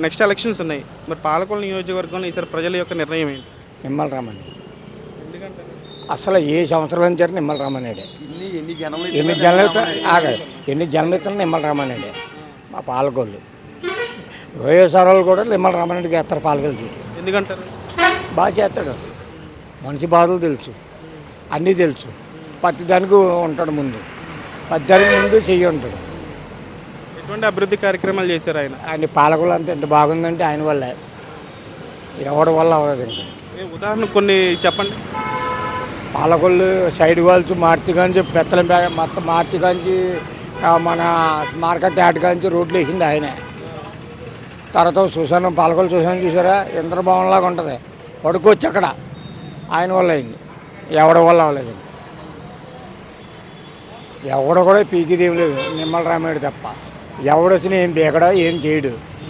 Next elections ఉన్నాయి. మరి పాలకొల్లు నియోజకవర్గంలో ఈసారి ప్రజల యొక్క నిర్ణయం ఏంటి? నిమ్మల రామని ఎందుకంటే అసలు ఏ సంవత్సరం నుంచి నిమ్మల రామనేడే ఎన్ని జనం ఎన్ని జన్మలెత్తున్నా నిమ్మల రామనేడే మా పాలకొల్లు. వైఎస్ఆర్ వాళ్ళు కూడా నిమ్మల రామరెడ్డికి వేస్తారు పాలకొల్లు. ఎందుకంటారు? బాగా చేస్తాడు, మనిషి బాధలు తెలుసు, అన్నీ తెలుసు. ప్రతిదానికి ఉంటాడు ముందు, ప్రతిదానికి ముందు చెయ్యి ఉంటాడు. ఎటువంటి అభివృద్ధి కార్యక్రమాలు చేశారు ఆయన? ఆయన పాలకొల్లు అంతా ఎంత బాగుందంటే ఆయన వల్లే, ఎవడి వల్ల అవ్వదు. ఇంకా ఉదాహరణ కొన్ని చెప్పండి. పాలకొల్లు సైడ్ వాల్స్ మార్చి కాంచి పెత్తల మొత్తం మార్చి కాంచి మన మార్కెట్ యాడ్ కాంచి రోడ్లు వేసింది ఆయనే. తర్వాత చూసాను, పాలకొల్లు చూసాను, చూసారా ఇంద్రభవన్లాగా ఉంటుంది, పడుకోవచ్చు అక్కడ. ఆయన వల్ల అయింది, ఎవడి వల్ల అవ్వలేదు. ఎవడ కూడా పీకిదేం లేదు, నిమ్మల రామారెడ్డి తప్ప. ఎవడొచ్చినా ఏం పీకడా ఏం చేయడు.